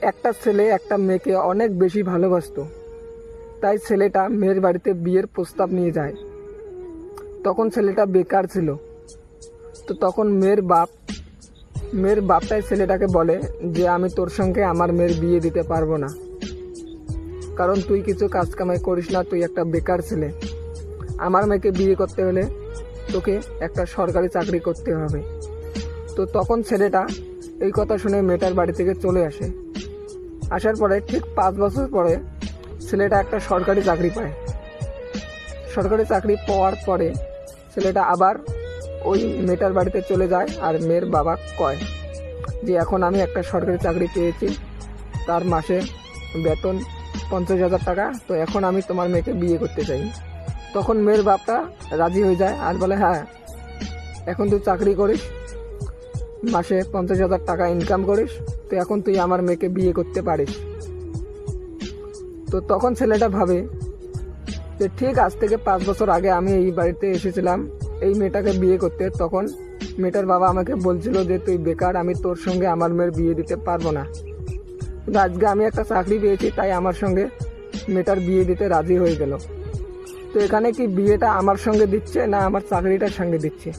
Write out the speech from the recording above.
একটা ছেলে একটা মেয়েকে অনেক বেশি ভালোবাসতো, তাই ছেলেটা মেয়ের বাড়িতে বিয়ের প্রস্তাব নিয়ে যায়। তখন ছেলেটা বেকার ছিল। তো তখন মেয়ের বাপটাই ছেলেটাকে বলে যে আমি তোর সঙ্গে আমার মেয়ের বিয়ে দিতে পারবো না, কারণ তুই কিছু কাজ কামাই করিস না, তুই একটা বেকার ছেলে। আমার মেয়েকে বিয়ে করতে হলে তোকে একটা সরকারি চাকরি করতে হবে। তো তখন ছেলেটা এই কথা শুনে মেয়েটার বাড়ি থেকে চলে আসে। আসার পরে ঠিক 5 বছর পরে ছেলেটা একটা সরকারি চাকরি পায়। সরকারি চাকরি পাওয়ার পরে ছেলেটা আবার ওই মেয়েটার বাড়িতে চলে যায়, আর মেয়ের বাবা কয় যে এখন আমি একটা সরকারি চাকরি পেয়েছি, তার মাসে বেতন 50,000 টাকা, তো এখন আমি তোমার মেয়েকে বিয়ে করতে চাই। তখন মেয়ের বাপটা রাজি হয়ে যায় আর বলে হ্যাঁ, এখন তুই চাকরি করিস, মাসে 50,000 টাকা ইনকাম করিস, তো এখন তুই আমার মেয়েকে বিয়ে করতে পারিস। তো তখন ছেলেটা ভাবে যে ঠিক আজ থেকে 5 বছর আগে আমি এই বাড়িতে এসেছিলাম এই মেয়েটাকে বিয়ে করতে, তখন মেয়েটার বাবা আমাকে বলছিল যে তুই বেকার, আমি তোর সঙ্গে আমার মেয়ের বিয়ে দিতে পারবো না, কিন্তু আজকে আমি একটা চাকরি পেয়েছি তাই আমার সঙ্গে মেয়েটার বিয়ে দিতে রাজি হয়ে গেল। তো এখানে কি বিয়েটা আমার সঙ্গে দিচ্ছে না আমার চাকরিটার সঙ্গে দিচ্ছে?